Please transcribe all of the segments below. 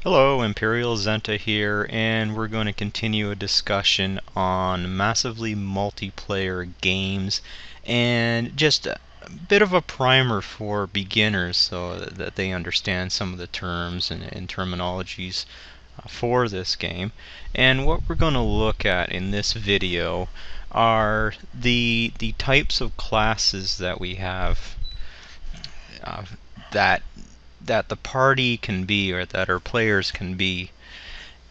Hello, Imperial Zenta here, and we're going to continue a discussion on massively multiplayer games and just a bit of a primer for beginners so that they understand some of the terms and terminologies for this game. And what we're going to look at in this video are the types of classes that we have uh, that that the party can be, or that our players can be.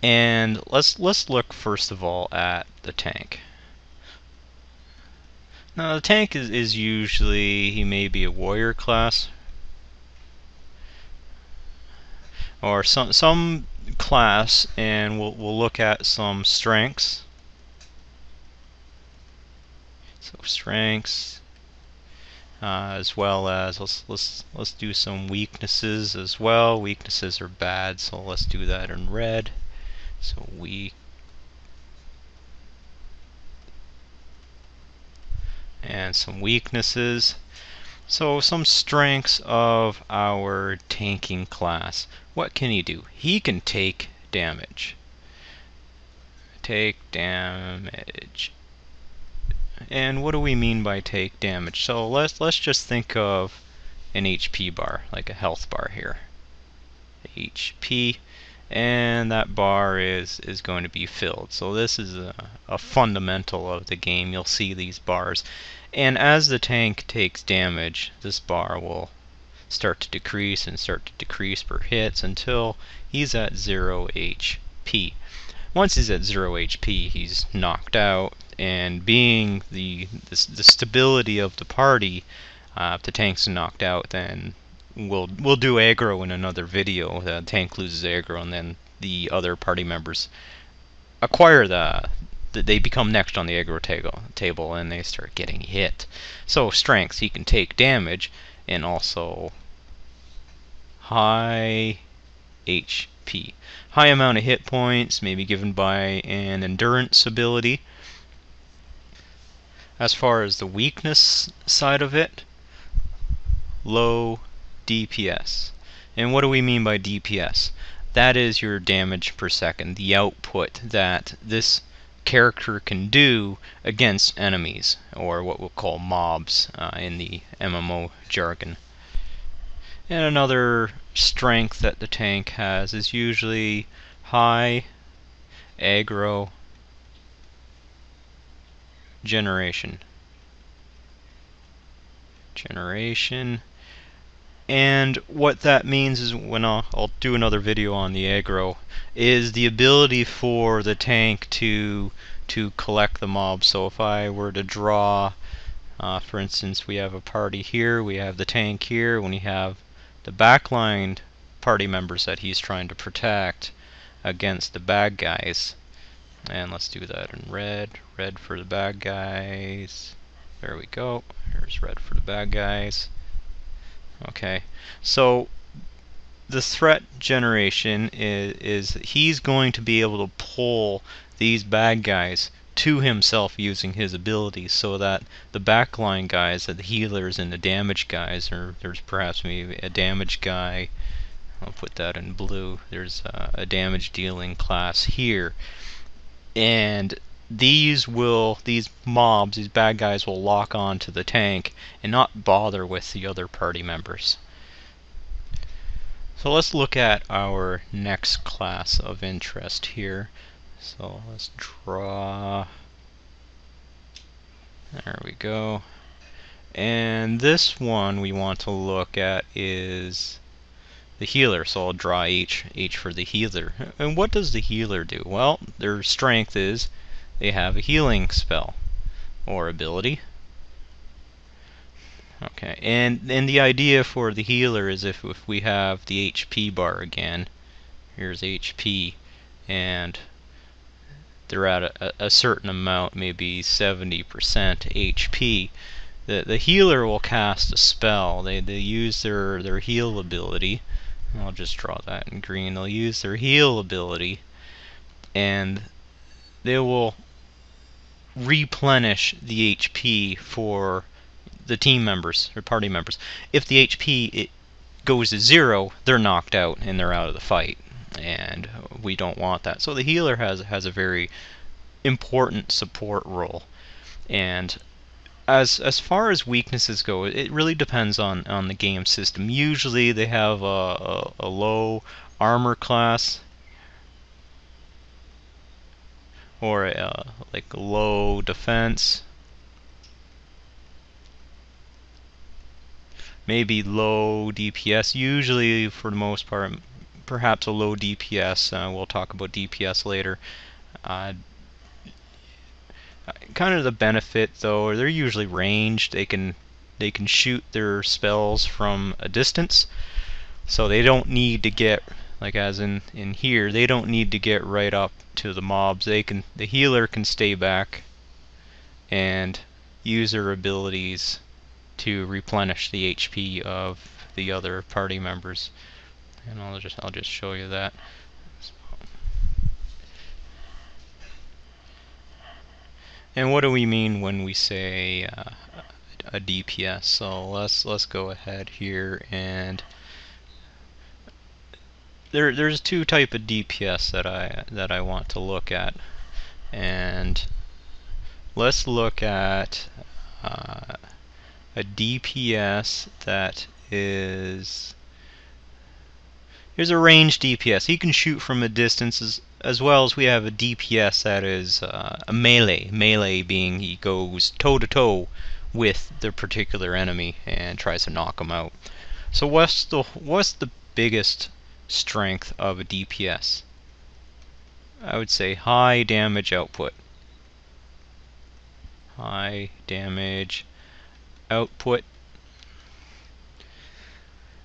And let's look first of all at the tank. Now the tank is usually, he may be a warrior class or some class, and we'll look at some strengths. So strengths, as well as let's do some weaknesses as well. Weaknesses are bad, so let's do that in red. So weak and some weaknesses. So some strengths of our tanking class. What can he do? He can take damage. Take damage. And what do we mean by take damage? So let's just think of an HP bar, like a health bar here. HP, and that bar is going to be filled. So this is a fundamental of the game. You'll see these bars, and as the tank takes damage, this bar will start to decrease and start to decrease per hits until he's at 0 HP. Once he's at 0 HP, he's knocked out, and being the stability of the party, if the tank's knocked out, then we'll do aggro in another video. The tank loses aggro, and then the other party members acquire they become next on the aggro table, and they start getting hit. So strengths, he can take damage, and also high HP. High amount of hit points may be given by an endurance ability. As far as the weakness side of it, low DPS. And what do we mean by DPS? That is your damage per second, the output that this character can do against enemies, or what we'll call mobs in the MMO jargon. And another strength that the tank has is usually high aggro generation. And what that means is, when I'll do another video on the aggro, is the ability for the tank to collect the mobs. So if I were to draw, for instance, we have a party here, we have the tank here, when we have the backlined party members that he's trying to protect against the bad guys. And let's do that in red. Red for the bad guys. There we go. Here's red for the bad guys. Okay, so the threat generation is he's going to be able to pull these bad guys to himself using his abilities, so that the backline guys, the healers and the damage guys, or there's perhaps maybe a damage guy, I'll put that in blue, there's a damage dealing class here, and these mobs, these bad guys, will lock on to the tank and not bother with the other party members. So let's look at our next class of interest here. So let's draw. There we go. And this one we want to look at is the healer. So I'll draw H for the healer. And what does the healer do? Well, their strength is they have a healing spell or ability. Okay, and the idea for the healer is if we have the HP bar again, here's HP, and they're at a certain amount, maybe 70% HP, the healer will cast a spell. They use their heal ability. I'll just draw that in green. They'll use their heal ability, and they will replenish the HP for the team members or party members. If the HP goes to 0, they're knocked out and they're out of the fight. and we don't want that. So the healer has a very important support role. And as far as weaknesses go, it really depends on the game system. Usually they have a low armor class, or like low defense, maybe low DPS. Usually, for the most part, perhaps a low DPS. We'll talk about DPS later. Uh, Kind of the benefit, though, they're usually ranged. They can shoot their spells from a distance, so they don't need to get, like as in here, they don't need to get right up to the mobs. The healer can stay back and use their abilities to replenish the HP of the other party members. And I'll just show you that. And what do we mean when we say a DPS? So let's go ahead here, and there's two type of DPS that I want to look at, and let's look at a DPS that is, here's a ranged DPS. He can shoot from a distance, as well as we have a DPS that is a melee. Melee being he goes toe to toe with the particular enemy and tries to knock him out. So what's the biggest strength of a DPS? I would say high damage output. High damage output.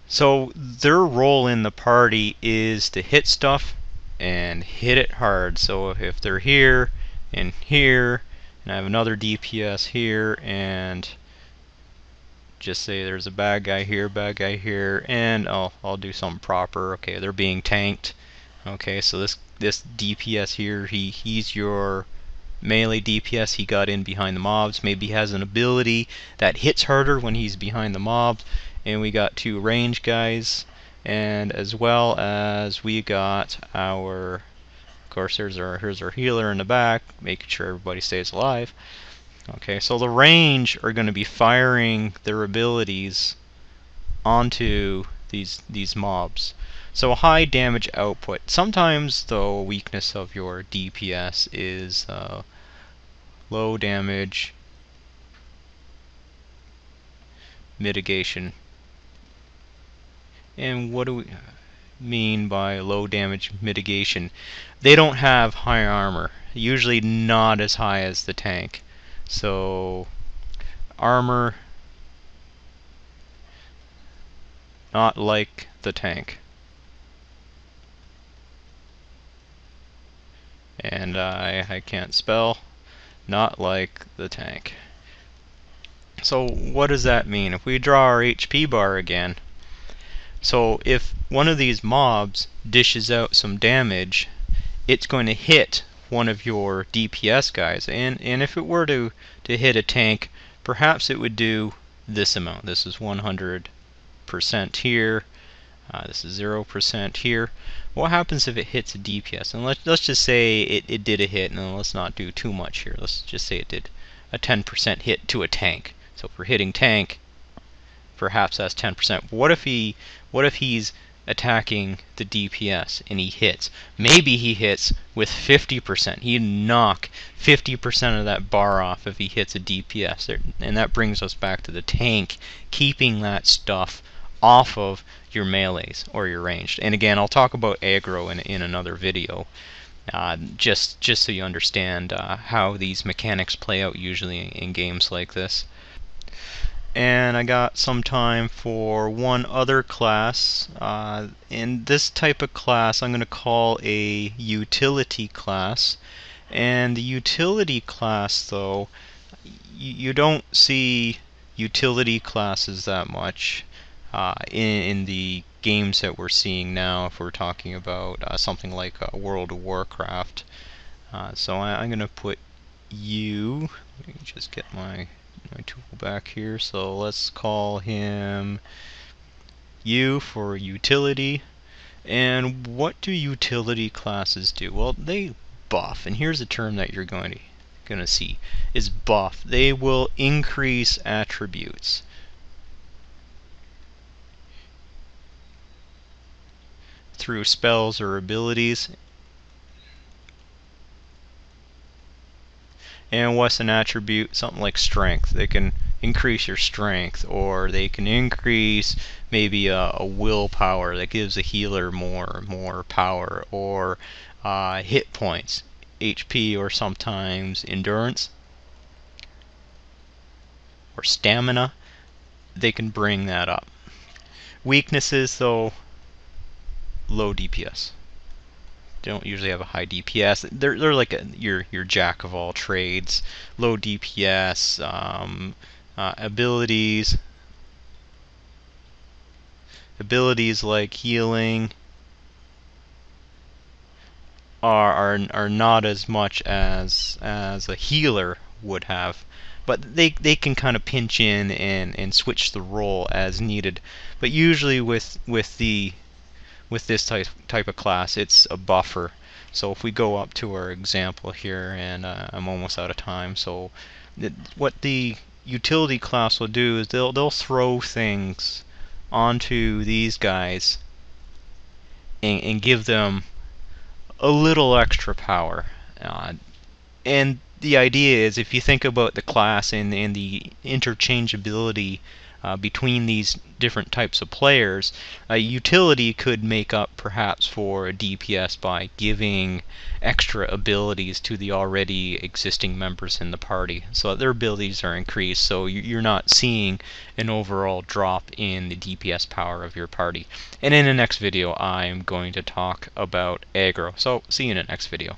So their role in the party is to hit stuff and hit it hard. So if they're here, and I have another DPS here, and just say there's a bad guy here, and I'll do something proper. Okay, they're being tanked. Okay, so this DPS here, he's your melee DPS. He got in behind the mobs. Maybe he has an ability that hits harder when he's behind the mobs. And we got two range guys, and as well as we got our, of course here's our healer in the back, making sure everybody stays alive. Okay, so the range are going to be firing their abilities onto these mobs. So high damage output. Sometimes, though, a weakness of your DPS is low damage mitigation. And what do we mean by low damage mitigation? They don't have high armor, usually not as high as the tank. So armor not like the tank. And I can't spell, not like the tank. So what does that mean? If we draw our HP bar again, so if one of these mobs dishes out some damage, it's going to hit one of your DPS guys, and if it were to hit a tank, perhaps it would do this amount. This is 100% here, this is 0% here. What happens if it hits a DPS? And let's just say it did a hit, and let's not do too much here. Let's just say it did a 10% hit to a tank. So if we're hitting tank, perhaps that's 10%. What if he's attacking the DPS and he hits? Maybe he hits with 50%. He'd knock 50% of that bar off if he hits a DPS. And that brings us back to the tank keeping that stuff off of your melees or your ranged. And again, I'll talk about aggro in another video. Just so you understand how these mechanics play out usually in games like this. And I got some time for one other class. In this type of class, I'm going to call a utility class. And the utility class, though, you don't see utility classes that much in the games that we're seeing now, if we're talking about something like World of Warcraft. So I'm going to put U. Let me just get my tool back here. So let's call him U for utility. And what do utility classes do? Well, they buff, and here's a term that you're going to see, is buff. They will increase attributes through spells or abilities. And what's an attribute? Something like strength. They can increase your strength, or they can increase maybe a willpower that gives a healer more power, or hit points, HP, or sometimes endurance or stamina. They can bring that up. Weaknesses, though, low DPS. They don't usually have a high DPS. They're like your jack of all trades. Low DPS, abilities like healing are not as much as a healer would have, but they can kind of pinch in and switch the role as needed. But usually with this type of class, it's a buffer. So if we go up to our example here, and I'm almost out of time, so what the utility class will do is they'll throw things onto these guys and give them a little extra power. And the idea is, if you think about the class and the interchangeability between these different types of players, a utility could make up perhaps for a DPS by giving extra abilities to the already existing members in the party, so that their abilities are increased, so you're not seeing an overall drop in the DPS power of your party. And in the next video I'm going to talk about aggro. So see you in the next video.